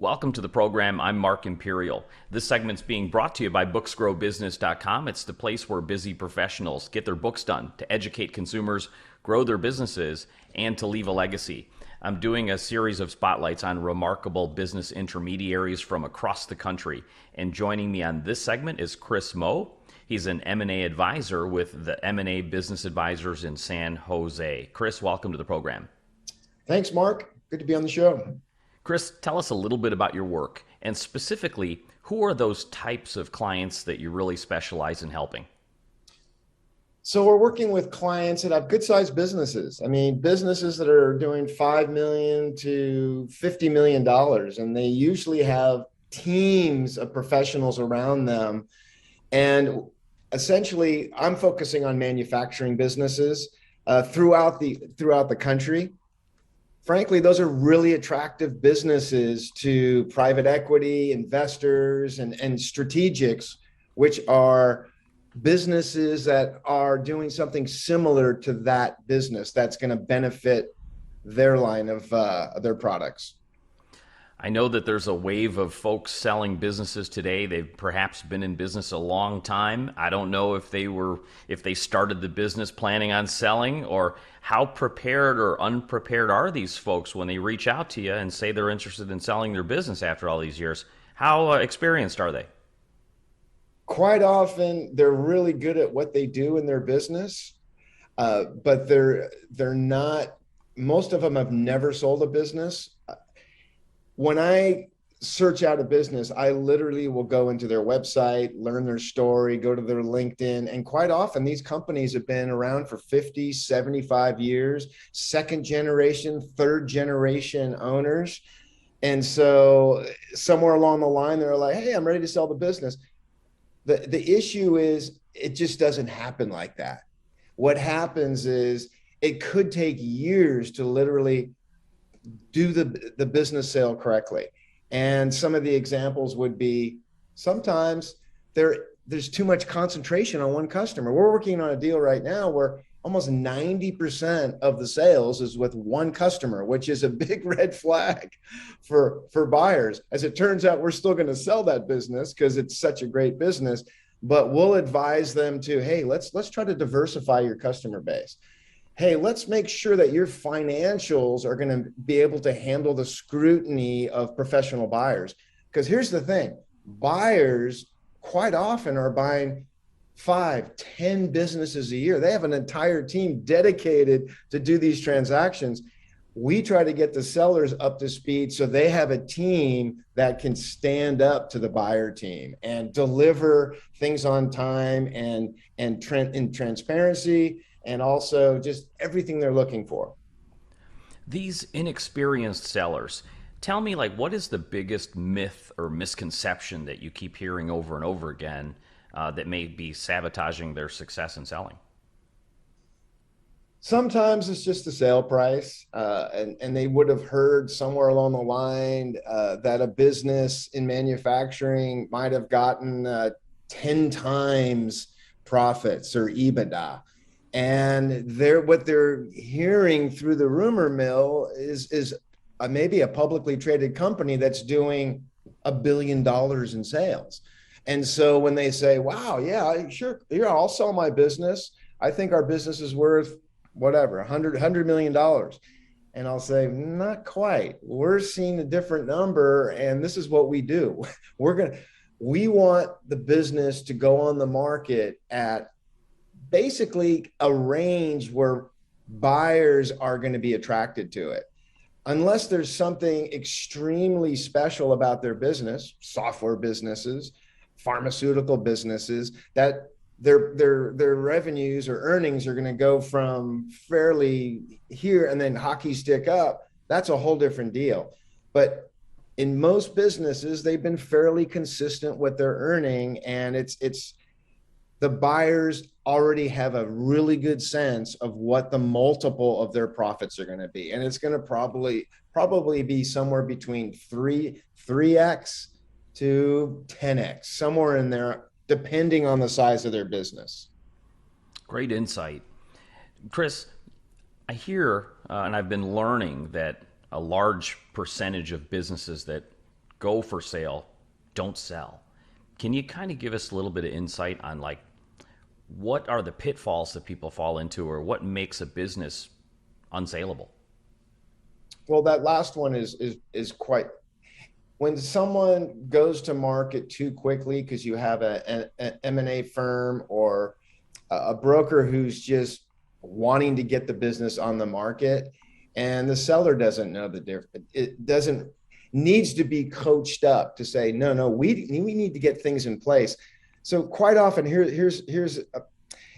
Welcome to the program. I'm Mark Imperial. This segment's being brought to you by booksgrowbusiness.com. It's the place where busy professionals get their books done to educate consumers, grow their businesses, and to leave a legacy. I'm doing a series of spotlights on remarkable business intermediaries from across the country. And joining me on this segment is Kris Moe. He's an M&A advisor with the M&A Business Advisors in San Jose. Kris, welcome to the program. Thanks, Mark. Good to be on the show. Kris, tell us a little bit about your work, and specifically, who are those types of clients that you really specialize in helping? So we're working with clients that have good-sized businesses. I mean, businesses that are doing $5 million to $50 million, and they usually have teams of professionals around them. And essentially, I'm focusing on manufacturing businesses throughout the country. Frankly, those are really attractive businesses to private equity investors and strategics, which are businesses that are doing something similar to that business that's going to benefit their line of their products. I know that there's a wave of folks selling businesses today. They've perhaps been in business a long time. I don't know if they started the business planning on selling, or how prepared or unprepared are these folks when they reach out to you and say they're interested in selling their business after all these years. How experienced are they? Quite often, they're really good at what they do in their business, but they're not. Most of them have never sold a business. When I search out a business, I literally will go into their website, learn their story, go to their LinkedIn. And quite often, these companies have been around for 50, 75 years, second generation, third generation owners. And so somewhere along the line, they're like, hey, I'm ready to sell the business. The issue is it just doesn't happen like that. What happens is it could take years to literally do the business sale correctly. And some of the examples would be sometimes there's too much concentration on one customer. We're working on a deal right now where almost 90% of the sales is with one customer, which is a big red flag for buyers. As it turns out, we're still going to sell that business because it's such a great business, but we'll advise them to, hey, let's try to diversify your customer base. Hey, let's make sure that your financials are going to be able to handle the scrutiny of professional buyers. Because here's the thing, buyers quite often are buying 5, 10 businesses a year. They have an entire team dedicated to do these transactions. We try to get the sellers up to speed so they have a team that can stand up to the buyer team and deliver things on time and in transparency, and also just everything they're looking for. These inexperienced sellers, tell me, like, what is the biggest myth or misconception that you keep hearing over and over again that may be sabotaging their success in selling? Sometimes it's just the sale price, and they would have heard somewhere along the line that a business in manufacturing might have gotten 10 times profits or EBITDA. And what they're hearing through the rumor mill is maybe a publicly traded company that's doing $1 billion in sales. And so when they say, wow, yeah, sure, I'll sell my business. I think our business is worth whatever, $100 million. And I'll say, not quite. We're seeing a different number, and this is what we do. We want the business to go on the market at basically a range where buyers are going to be attracted to it. Unless there's something extremely special about their business, software businesses, pharmaceutical businesses, that their revenues or earnings are going to go from fairly here and then hockey stick up. That's a whole different deal. But in most businesses, they've been fairly consistent with their earning, and it's the buyers already have a really good sense of what the multiple of their profits are going to be. And it's going to probably be somewhere between 3x to 10x, somewhere in there, depending on the size of their business. Great insight. Kris, I hear, and I've been learning that a large percentage of businesses that go for sale, don't sell. Can you kind of give us a little bit of insight on like what are the pitfalls that people fall into, or what makes a business unsaleable? Well, that last one is quite, when someone goes to market too quickly because you have an M&A firm or a broker who's just wanting to get the business on the market, and the seller doesn't know the difference. It doesn't needs to be coached up to say, no, we need to get things in place. So quite often here's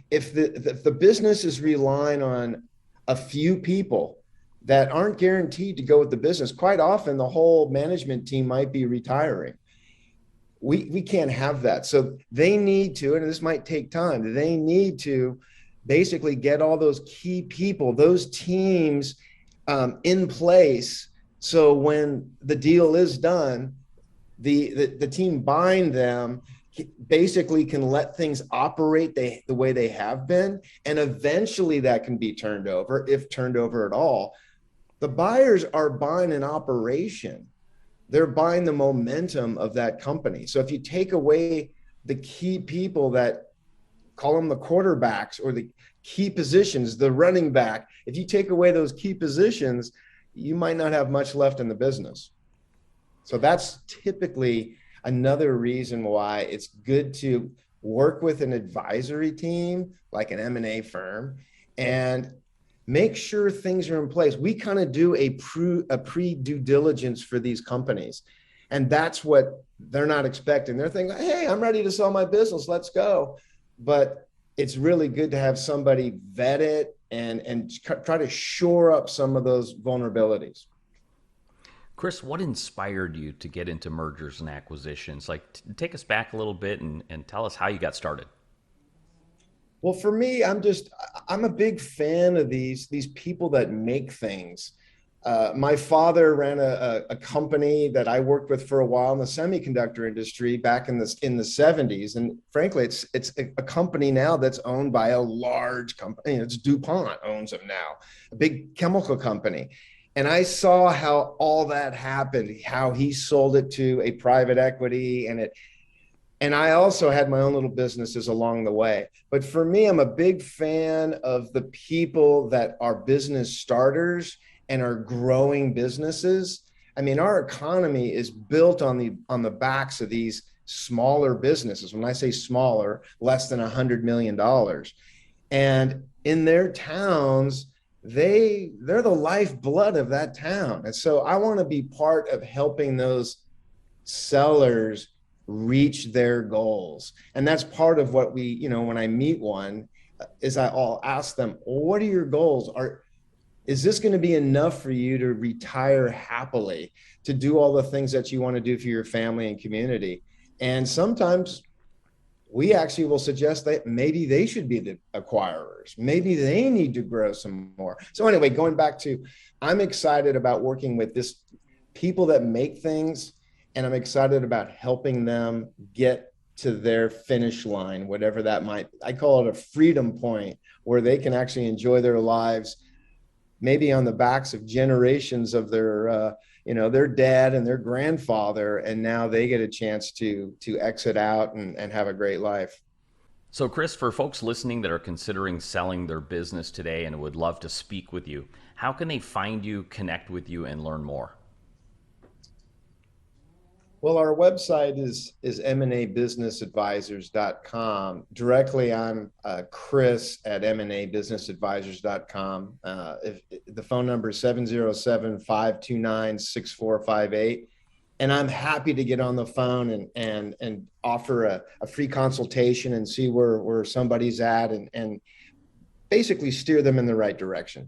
if the business is relying on a few people that aren't guaranteed to go with the business, quite often the whole management team might be retiring. We can't have that. So they need to, and this might take time, they need to basically get all those key people, those teams in place. So when the deal is done, the team buying them basically can let things operate the way they have been. And eventually that can be turned over, if turned over at all. The buyers are buying an operation. They're buying the momentum of that company. So if you take away the key people, that call them the quarterbacks or the key positions, the running back, if you take away those key positions, you might not have much left in the business. So that's typically another reason why it's good to work with an advisory team like an M&A firm and make sure things are in place. We kind of do a pre due diligence for these companies. And that's what they're not expecting. They're thinking, hey, I'm ready to sell my business. Let's go. But it's really good to have somebody vet it and try to shore up some of those vulnerabilities. Kris, what inspired you to get into mergers and acquisitions? Like, take us back a little bit and tell us how you got started. Well, for me, I'm a big fan of these people that make things. My father ran a company that I worked with for a while in the semiconductor industry back in the 70s, and frankly, it's a company now that's owned by a large company. It's DuPont owns them now, a big chemical company. And I saw how all that happened, how he sold it to a private equity, and I also had my own little businesses along the way. But for me, I'm a big fan of the people that are business starters and are growing businesses. I mean, our economy is built on the backs of these smaller businesses. When I say smaller, less than $100 million. And in their towns, they're the lifeblood of that town. And so I want to be part of helping those sellers reach their goals. And that's part of what when I meet one, is I'll ask them, well, what are your goals? Is this going to be enough for you to retire happily, to do all the things that you want to do for your family and community? And sometimes we actually will suggest that maybe they should be the acquirers. Maybe they need to grow some more. So anyway, going back to, I'm excited about working with this people that make things, and I'm excited about helping them get to their finish line, whatever that might. I call it a freedom point where they can actually enjoy their lives, maybe on the backs of generations of their dad and their grandfather, and now they get a chance to exit out and have a great life. So, Kris, for folks listening that are considering selling their business today and would love to speak with you, how can they find you, connect with you, and learn more? Well, our website is mnabusinessadvisors.com. Directly, I'm Kris at mnabusinessadvisors.com. If the phone number is 707-529-6458. And I'm happy to get on the phone and offer a free consultation and see where somebody's at and basically steer them in the right direction.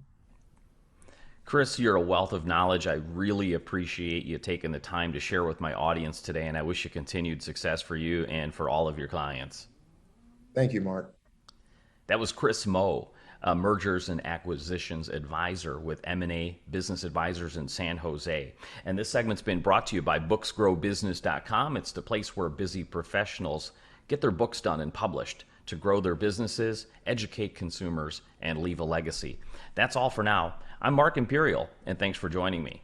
Kris, you're a wealth of knowledge. I really appreciate you taking the time to share with my audience today, and I wish you continued success for you and for all of your clients. Thank you, Mark. That was Kris Moe, a mergers and acquisitions advisor with M&A Business Advisors in San Jose. And this segment's been brought to you by booksgrowbusiness.com. It's the place where busy professionals get their books done and published to grow their businesses, educate consumers, and leave a legacy. That's all for now. I'm Mark Imperial, and thanks for joining me.